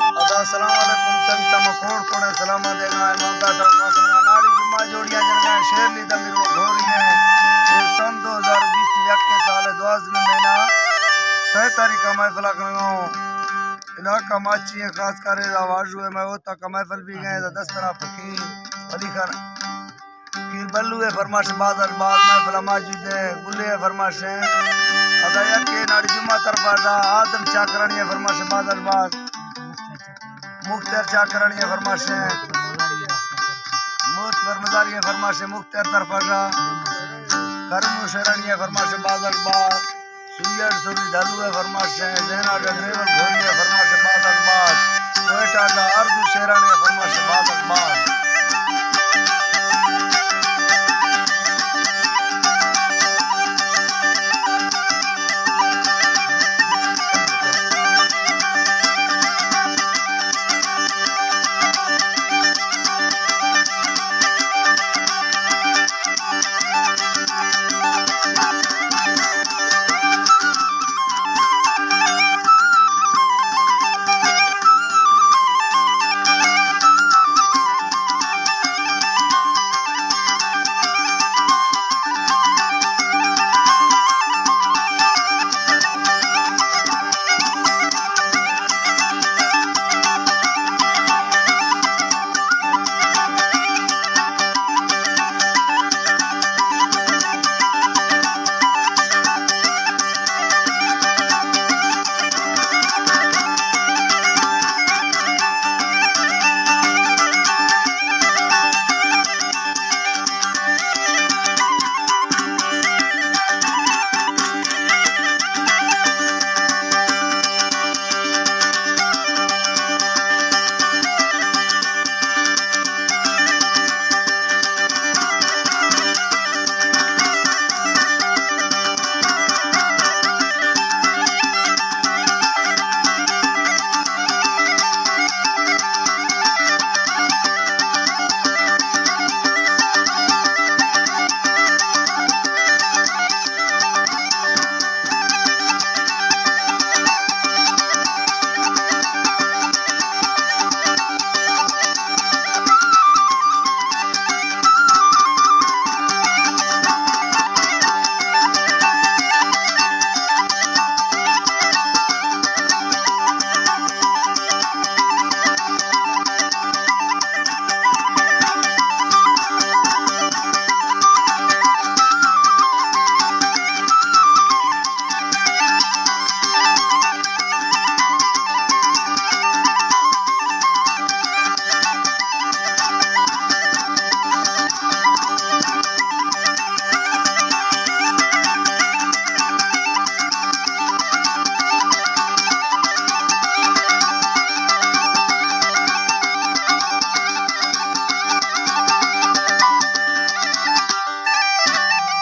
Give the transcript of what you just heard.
अस्सलामुअलैकुम संगता मखोड़ कोड़े सलामा देगा नौता टोका नाड़ी जुम्मा जोड़ियां जन शेरली तमीर घोरी है ये सन 2020 के साल 12 महीना 6 तारीख का महफिल करना इलाका माची है खास कर आवाज हुए मैं होता का महफिल भी गए 10 तरह फकीर अली खान फिर बल्लू है फरमाश बादल बाज महफिल माजिद है गुल्ले है फरमाश है अदाया के नाड़ी जुम्मा तरफा आदम चाकरानी है फरमाश बादल बाज मुख्तार चाकरानी है फरमाश है मोत पर मजारी है फरमाश मुख्तार तरफा करमू शरानी है फरमाश बादल बाज सुयड़ सुरी धालू है फरमाश है जैना ड्राइवर घोड़ी है फरमाश बादल